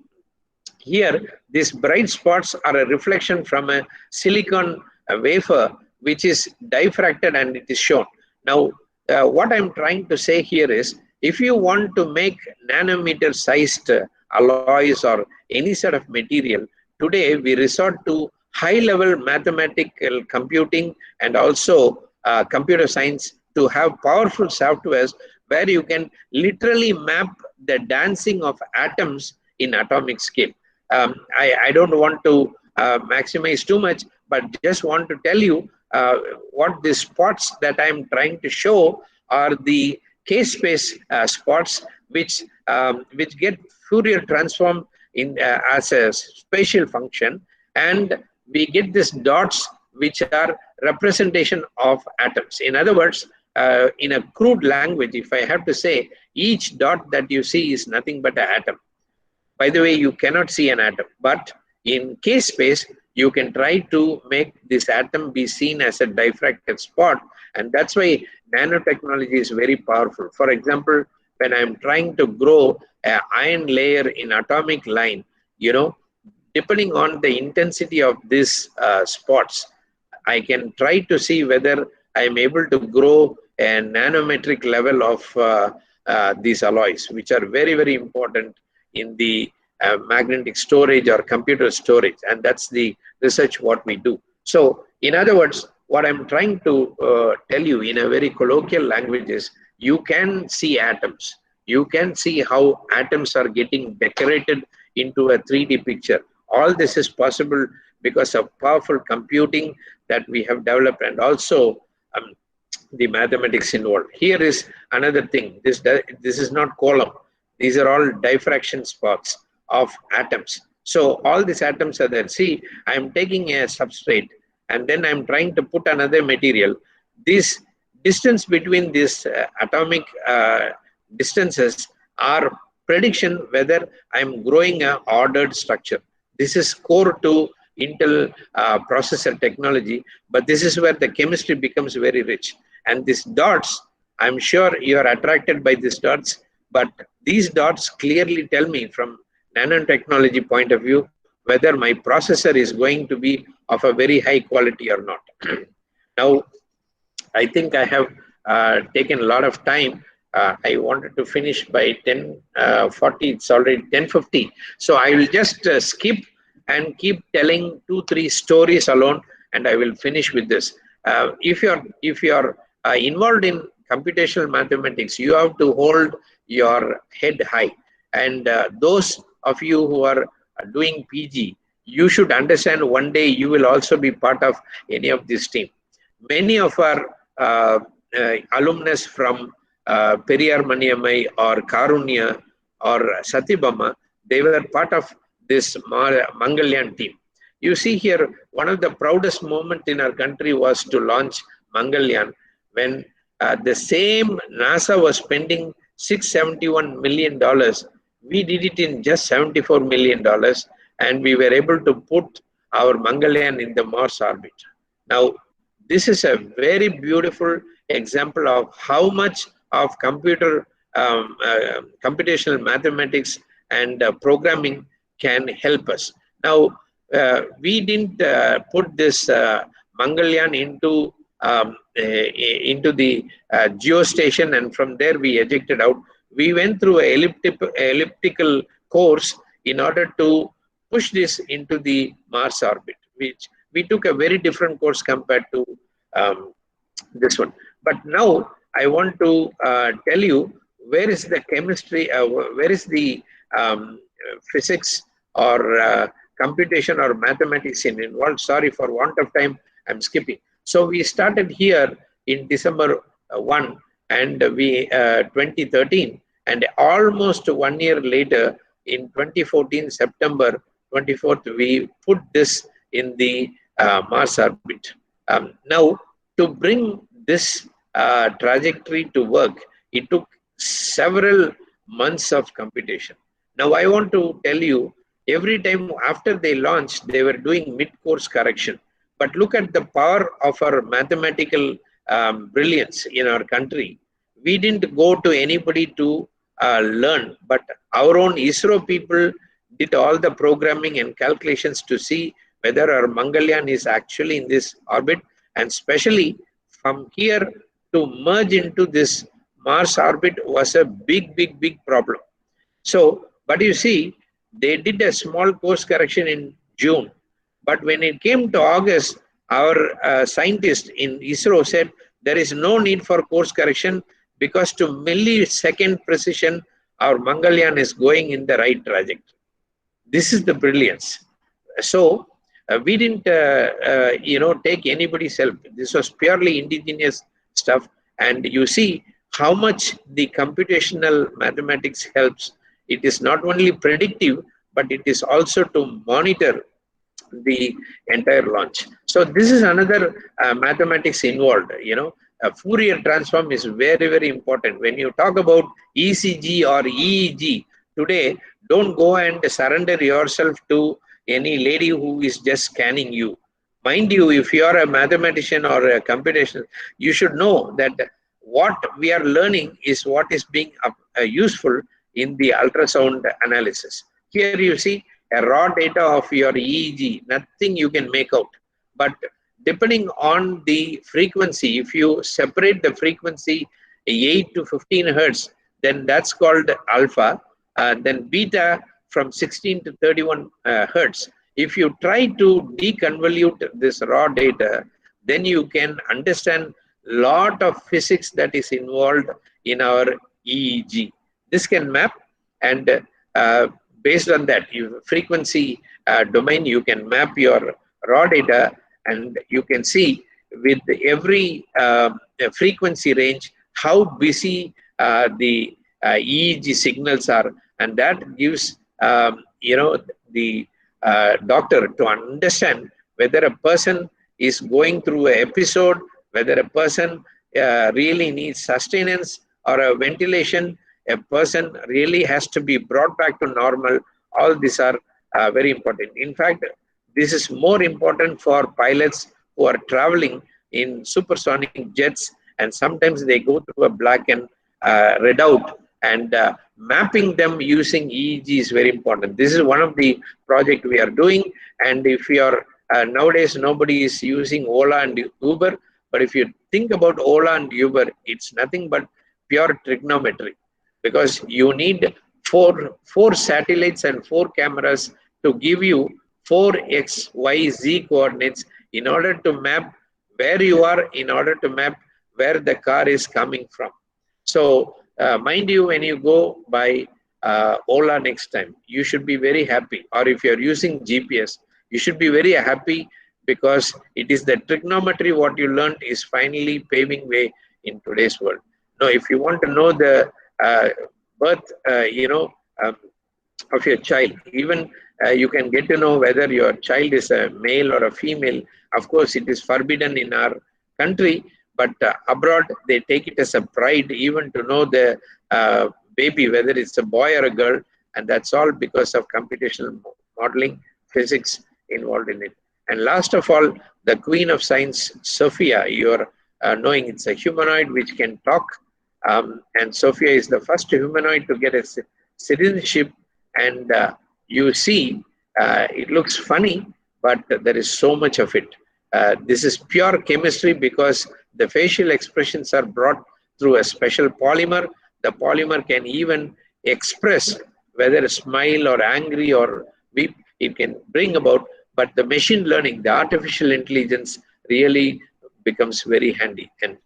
Here, these bright spots are a reflection from a silicon wafer, which is diffracted and it is shown. Now, what I'm trying to say here is, if you want to make nanometer sized alloys or any sort of material, today we resort to high level mathematical computing and also computer science to have powerful softwares where you can literally map the dancing of atoms in atomic scale. I don't want to maximize too much, but just want to tell you what the spots that I'm trying to show are the K-space spots, which which get Fourier transform in as a spatial function, and we get these dots which are representation of atoms. In other words, in a crude language, if I have to say, each dot that you see is nothing but an atom. By the way, you cannot see an atom, but in K space, you can try to make this atom be seen as a diffracted spot, and that's why nanotechnology is very powerful. For example, when I'm trying to grow an iron layer in atomic line, depending on the intensity of these spots, I can try to see whether I'm able to grow a nanometric level of these alloys, which are very, very important in the magnetic storage or computer storage. And that's the research what we do. So in other words, what I'm trying to tell you in a very colloquial language is, you can see atoms. You can see how atoms are getting decorated into a 3D picture. All this is possible because of powerful computing that we have developed, and also the mathematics involved. Here is another thing. This is not column. These are all diffraction spots of atoms. So all these atoms are there. See, I am taking a substrate and then I am trying to put another material. This distance between these atomic distances are prediction whether I am growing an ordered structure. This is core to Intel processor technology, but this is where the chemistry becomes very rich. And these dots, I'm sure you are attracted by these dots, but these dots clearly tell me from nanotechnology point of view whether my processor is going to be of a very high quality or not. Now, I think I have taken a lot of time. I wanted to finish by 10:40. It's already 10:50. So I will just skip and keep telling 2-3 stories alone, and I will finish with this. If you're involved in computational mathematics, you have to hold your head high. And those of you who are doing PG, you should understand one day you will also be part of any of this team. Many of our alumnus from Periyar Maniammai or Karunya or Satyabama, they were part of this Mangalyan team. You see here, one of the proudest moments in our country was to launch Mangalyan, when the same NASA was spending $671 million. We did it in just $74 million, and we were able to put our Mangalyan in the Mars orbit. Now, this is a very beautiful example of how much of computational mathematics and programming can help us. Now, we didn't put this Mangalyan into the geostation, and from there we ejected out. We went through an elliptical course in order to push this into the Mars orbit, which we took a very different course compared to this one. But now I want to tell you, where is the chemistry, where is the physics or computation or mathematics involved. Sorry, for want of time, I'm skipping. So we started here in December 1 and 2013, and almost 1 year later, in 2014, September 24th, we put this in the Mars orbit. Now, to bring this trajectory to work, it took several months of computation. Now, I want to tell you, every time after they launched, they were doing mid-course correction. But look at the power of our mathematical brilliance in our country. We didn't go to anybody to learn, but our own ISRO people did all the programming and calculations to see whether our Mangalyan is actually in this orbit, and especially from here to merge into this Mars orbit was a big problem. So, but you see, they did a small course correction in June, but when it came to August, our scientists in ISRO said there is no need for course correction because to millisecond precision, our Mangalyan is going in the right trajectory. This is the brilliance. So we didn't, take anybody's help. This was purely indigenous stuff. And you see how much the computational mathematics helps. It is not only predictive, but it is also to monitor the entire launch. So this is another mathematics involved. A Fourier transform is very, very important. When you talk about ECG or EEG today, don't go and surrender yourself to any lady who is just scanning you. Mind you, if you are a mathematician or a computational, you should know that what we are learning is what is being useful in the ultrasound analysis. Here you see a raw data of your EEG, nothing you can make out. But depending on the frequency, if you separate the frequency 8 to 15 hertz, then that's called alpha. Then beta from 16 to 31 hertz. If you try to deconvolute this raw data, then you can understand lot of physics that is involved in our EEG. This can map, and based on that frequency domain, you can map your raw data, and you can see with every frequency range how busy the EEG signals are, and that gives the doctor to understand whether a person is going through an episode, whether a person really needs sustenance or a ventilation, a person really has to be brought back to normal. All these are very important. In fact, this is more important for pilots who are traveling in supersonic jets, and sometimes they go through a black and red out, and mapping them using EEG is very important. This is one of the project we are doing, and if you are nowadays nobody is using Ola and Uber, but if you think about Ola and Uber, it's nothing but pure trigonometry, because you need four satellites and 4 cameras to give you 4 x, y, z coordinates in order to map where you are, in order to map where the car is coming from. So mind you, when you go by Ola next time, you should be very happy. Or if you're using GPS, you should be very happy, because it is the trigonometry what you learned is finally paving way in today's world. Now, if you want to know the birth, of your child, even you can get to know whether your child is a male or a female. Of course, it is forbidden in our country, but abroad they take it as a pride even to know the baby, whether it's a boy or a girl, and that's all because of computational modeling, physics involved in it. And last of all, the queen of science, Sophia, you're knowing it's a humanoid which can talk, and Sophia is the first humanoid to get a citizenship, and you see it looks funny, but there is so much of it. This is pure chemistry, because the facial expressions are brought through a special polymer. The polymer can even express whether a smile or angry or weep, it can bring about, but the machine learning, the artificial intelligence really becomes very handy. And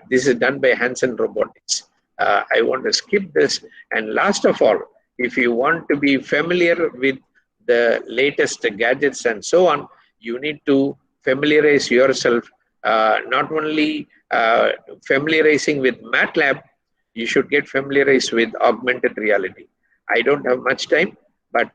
this is done by Hansen Robotics. I want to skip this. And last of all, if you want to be familiar with the latest gadgets and so on, you need to familiarize yourself, not only familiarizing with MATLAB, you should get familiarized with augmented reality. I don't have much time, but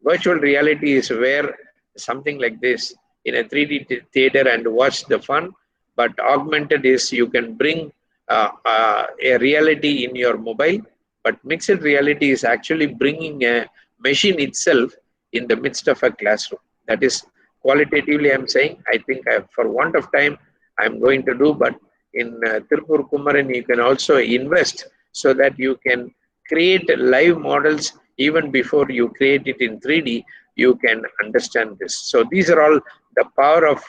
virtual reality is where something like this in a 3D theater and watch the fun, but augmented is you can bring a reality in your mobile, but mixed reality is actually bringing a machine itself in the midst of a classroom. That is qualitatively I'm saying. I think for want of time, I'm going to do, but in Tirupur Kumaran, you can also invest so that you can create live models even before you create it in 3D, you can understand this. So these are all the power of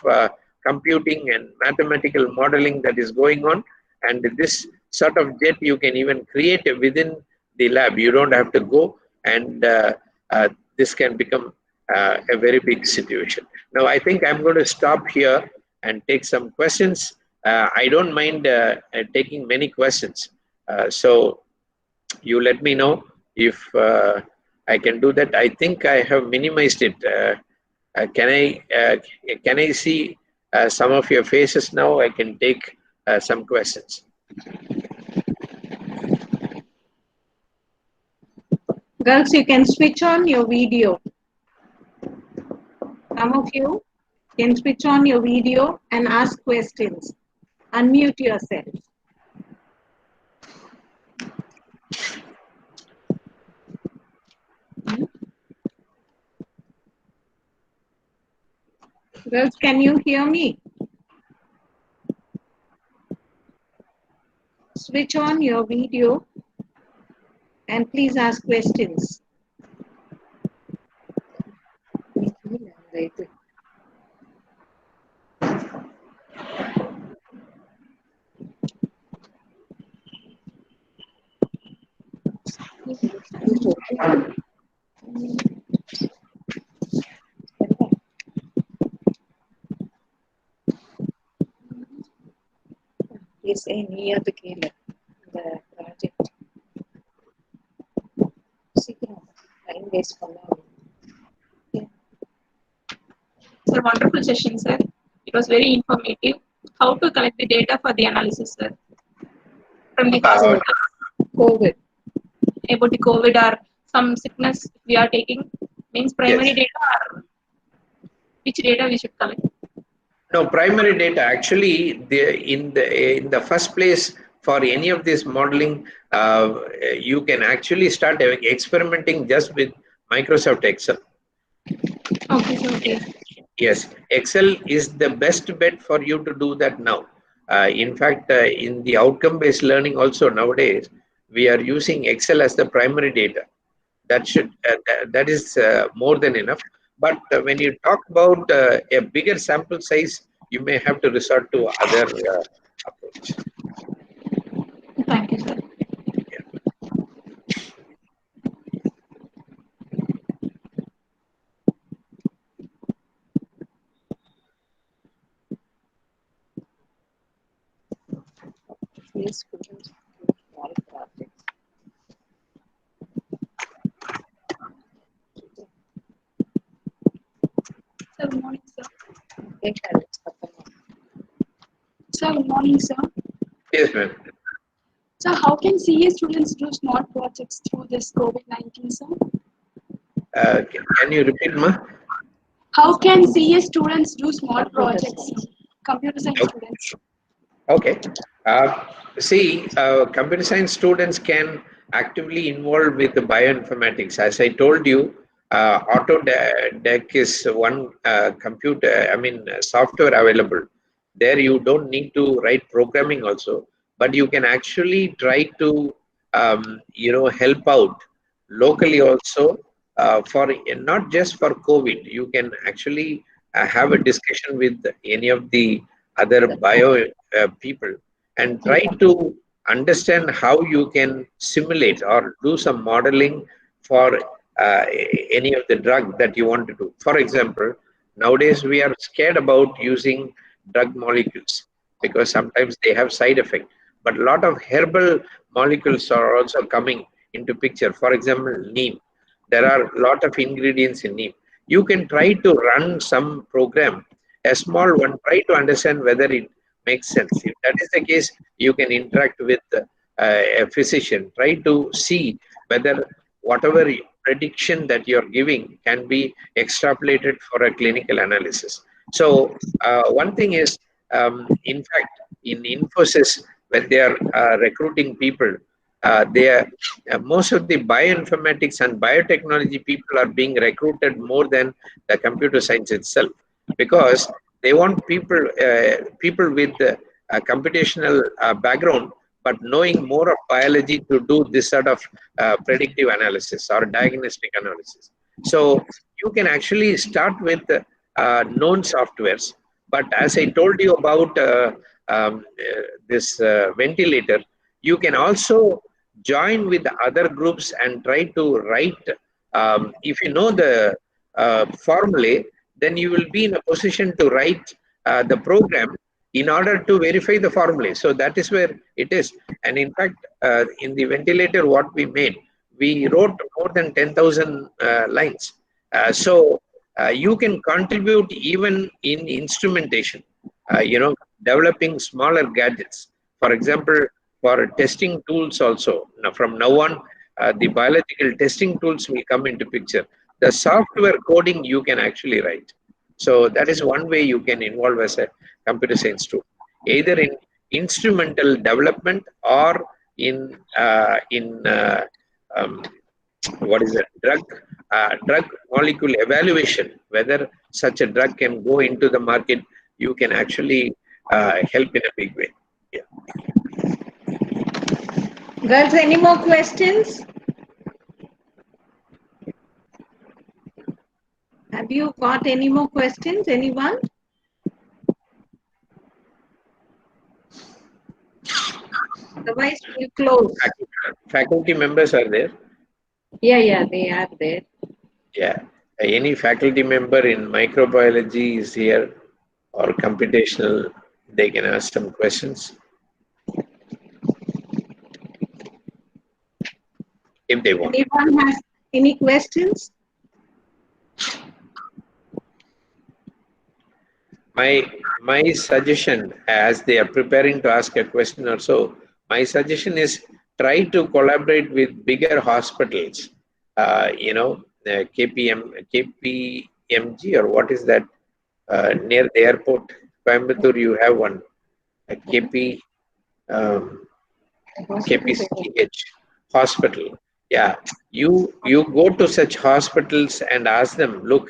computing and mathematical modeling that is going on. And this sort of jet you can even create within the lab. You don't have to go, and this can become a very big situation. Now, I think I'm going to stop here and take some questions. I don't mind taking many questions. So you let me know if I can do that. I think I have minimized it. Can I see some of your faces now? I can take some questions. Girls, you can switch on your video. Some of you can switch on your video and ask questions. Unmute yourself. Girls, can you hear me? Switch on your video and please ask questions. Yes, near the project. 9 days from now. It's a wonderful session, sir. It was very informative. How to collect the data for the analysis, sir? From the hospital COVID. about the COVID or some sickness we are taking means primary Yes. data or which data we should collect? No, primary data actually in the first place for any of this modeling, you can actually start experimenting just with Microsoft Excel. Okay, sir. Okay. Yes, Excel is the best bet for you to do that now. In fact, in the outcome-based learning also nowadays, we are using Excel as the primary data. That is more than enough. But when you talk about a bigger sample size, you may have to resort to other approach. Thank you, sir. These students small projects. Sir, good morning, sir. Okay, let's continue. Sir, good morning, sir. Yes, ma'am. So, how can CA students do small projects through this COVID-19, sir? Can you repeat, ma? How can CA students do small projects? Computer science Okay. students. Okay. See, computer science students can actively involve with the bioinformatics. As I told you, Autodesk is one software available. There you don't need to write programming also, but you can actually try to, help out locally also for not just for COVID. You can actually have a discussion with any of the other bio people and try to understand how you can simulate or do some modeling for any of the drug that you want to do. For example, nowadays we are scared about using drug molecules because sometimes they have side effect. But a lot of herbal molecules are also coming into picture. For example, neem. There are a lot of ingredients in neem. You can try to run some program, a small one, try to understand whether it makes sense. If that is the case, you can interact with a physician, try to see whether whatever prediction that you're giving can be extrapolated for a clinical analysis. So one thing is, in fact, in Infosys, when they are recruiting people, they are, most of the bioinformatics and biotechnology people are being recruited more than the computer science itself, because they want people with a computational background but knowing more of biology to do this sort of predictive analysis or diagnostic analysis. So you can actually start with known softwares, but as I told you about this ventilator, you can also join with other groups and try to write. If you know the formulae, then you will be in a position to write the program in order to verify the formulae. So that is where it is. And in fact, in the ventilator, what we made, we wrote more than 10,000 lines. So you can contribute even in instrumentation, developing smaller gadgets. For example, for testing tools also. Now, from now on, the biological testing tools will come into picture. The software coding you can actually write. So that is one way you can involve as a computer science student, either in instrumental development or in what is it, drug molecule evaluation, whether such a drug can go into the market. You can actually help in a big way. Yeah. Girls, any more questions? Have you got any more questions? Anyone? Otherwise, we'll close. Faculty members are there. Yeah, they are there. Yeah. Any faculty member in microbiology is here or computational, they can ask some questions if they want. Anyone has any questions? My suggestion, as they are preparing to ask a question or so, my suggestion is try to collaborate with bigger hospitals. KPMG or what is that near the airport, Coimbatore? You have one, KPCH hospital. Yeah, you go to such hospitals and ask them, look,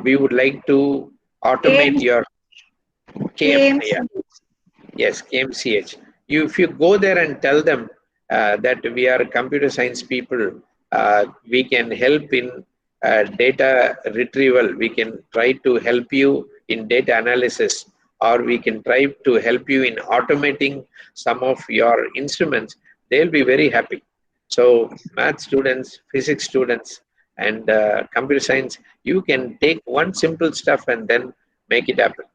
we would like to automate your KM. Yeah. Yes, KMCH. If you go there and tell them that we are computer science people, we can help in data retrieval, we can try to help you in data analysis, or we can try to help you in automating some of your instruments, they'll be very happy. So math students, physics students, and computer science, you can take one simple stuff and then make it happen.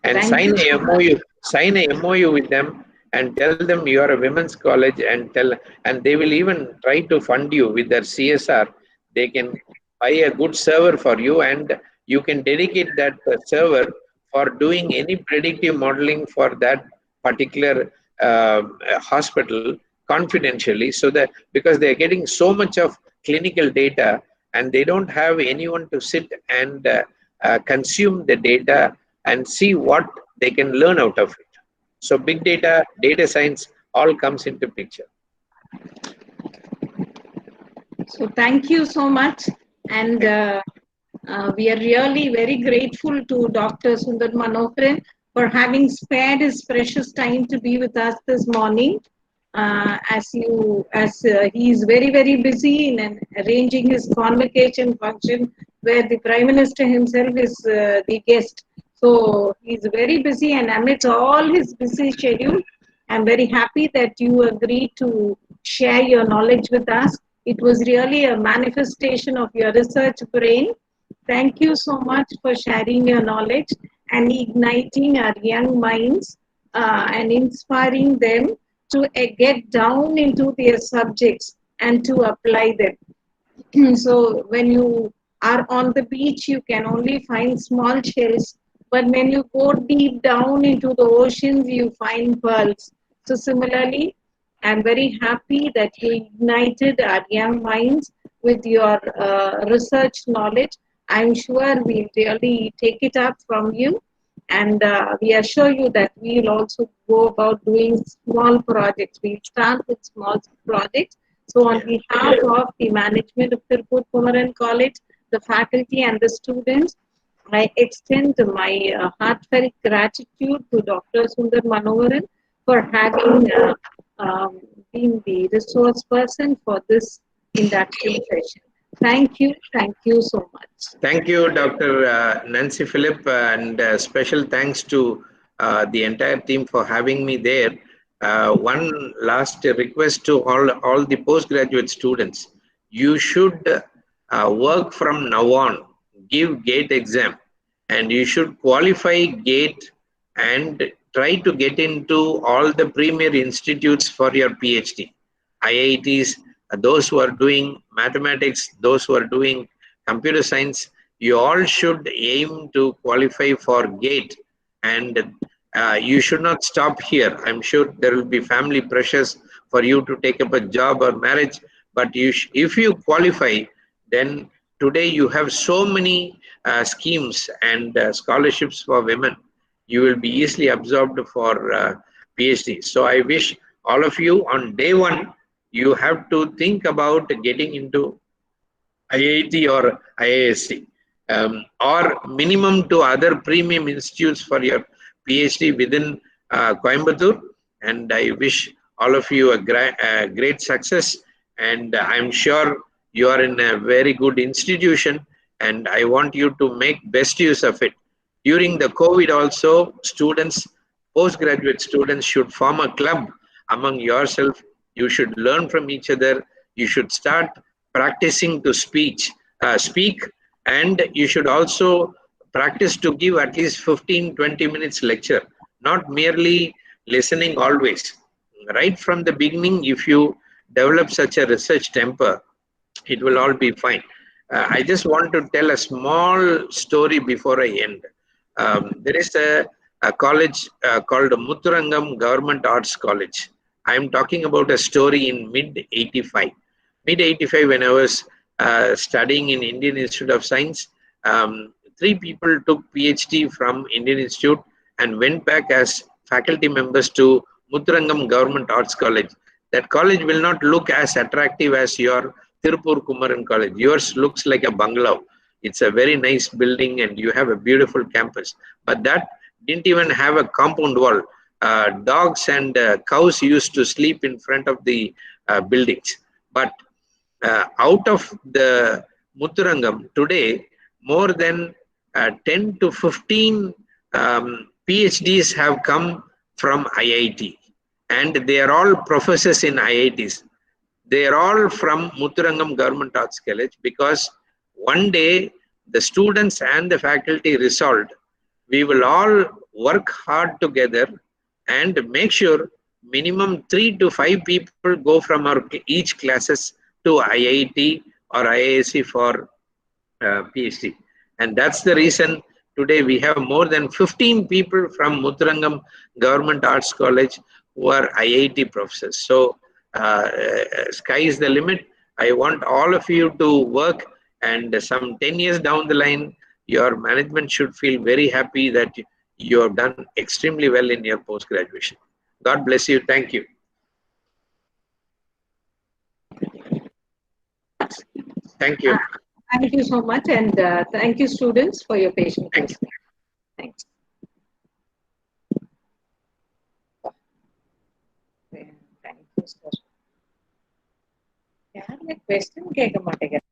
And sign a MOU with them and tell them you are a women's college, and they will even try to fund you with their CSR. They can buy a good server for you, and you can dedicate that server for doing any predictive modeling for that particular hospital confidentially, so that because they are getting so much of clinical data and they don't have anyone to sit and consume the data and see what they can learn out of it. So big data, data science, all comes into picture. So thank you so much. And we are really very grateful to Dr. Sundar Manoharan for having spared his precious time to be with us this morning. As he is very, very busy in arranging his convocation function where the Prime Minister himself is the guest. So he's very busy, and amidst all his busy schedule, I'm very happy that you agreed to share your knowledge with us. It was really a manifestation of your research brain. Thank you so much for sharing your knowledge and igniting our young minds and inspiring them to get down into their subjects and to apply them. So when you are on the beach, you can only find small shells, but when you go deep down into the oceans, you find pearls. So similarly, I'm very happy that you ignited our young minds with your research knowledge. I'm sure we'll really take it up from you, and we assure you that we will also go about doing small projects. We'll start with small projects. So on behalf of the management of Tirupur Kumaran College, the faculty and the students, I extend my heartfelt gratitude to Dr. Sundar Manoharan for having been the resource person for this induction session. Thank you so much. Thank you, Dr. Nancy Philip, and special thanks to the entire team for having me there. One last request to all the postgraduate students. You should work from now on, give GATE exam, and you should qualify GATE and try to get into all the premier institutes for your PhD. IITs, those who are doing mathematics, those who are doing computer science, you all should aim to qualify for GATE, and you should not stop here. I'm sure there will be family pressures for you to take up a job or marriage, but if you qualify, then today you have so many schemes and scholarships for women. You will be easily absorbed for PhD. So I wish all of you on day one, you have to think about getting into IIT or IISc, or minimum to other premium institutes for your PhD within Coimbatore. And I wish all of you a great success. And I'm sure you are in a very good institution, and I want you to make best use of it. During the COVID also, students, postgraduate students should form a club among yourself. You should learn from each other. You should start practicing to speak, and you should also practice to give at least 15-20 minutes lecture, not merely listening always. Right from the beginning, if you develop such a research temper, it will all be fine. I just want to tell a small story before I end. There is a college called Muthurangam Government Arts College. I am talking about a story in mid-85. Mid-85, when I was studying in Indian Institute of Science, three people took PhD from Indian Institute and went back as faculty members to Muthurangam Government Arts College. That college will not look as attractive as your Tirupur Kumaran College. Yours looks like a bungalow. It's a very nice building and you have a beautiful campus. But that didn't even have a compound wall. Dogs and cows used to sleep in front of the buildings. But out of the Muthurangam today, more than 10 to 15 PhDs have come from IIT, and they are all professors in IITs. They are all from Muthurangam Government Arts College, because one day the students and the faculty resolved, we will all work hard together and make sure minimum 3 to 5 people go from our each classes to IIT or IISc for PhD. And that's the reason today we have more than 15 people from Muthurangam Government Arts College who are IIT professors. So sky is the limit. I want all of you to work, and some 10 years down the line, your management should feel very happy that you have done extremely well in your post-graduation. God bless you. Thank you. Thank you. Thank you so much, and thank you, students, for your patience. Thank you. Thanks. Thank you, sir. यार मैं question கேட்க மாட்டேங்கிறேன்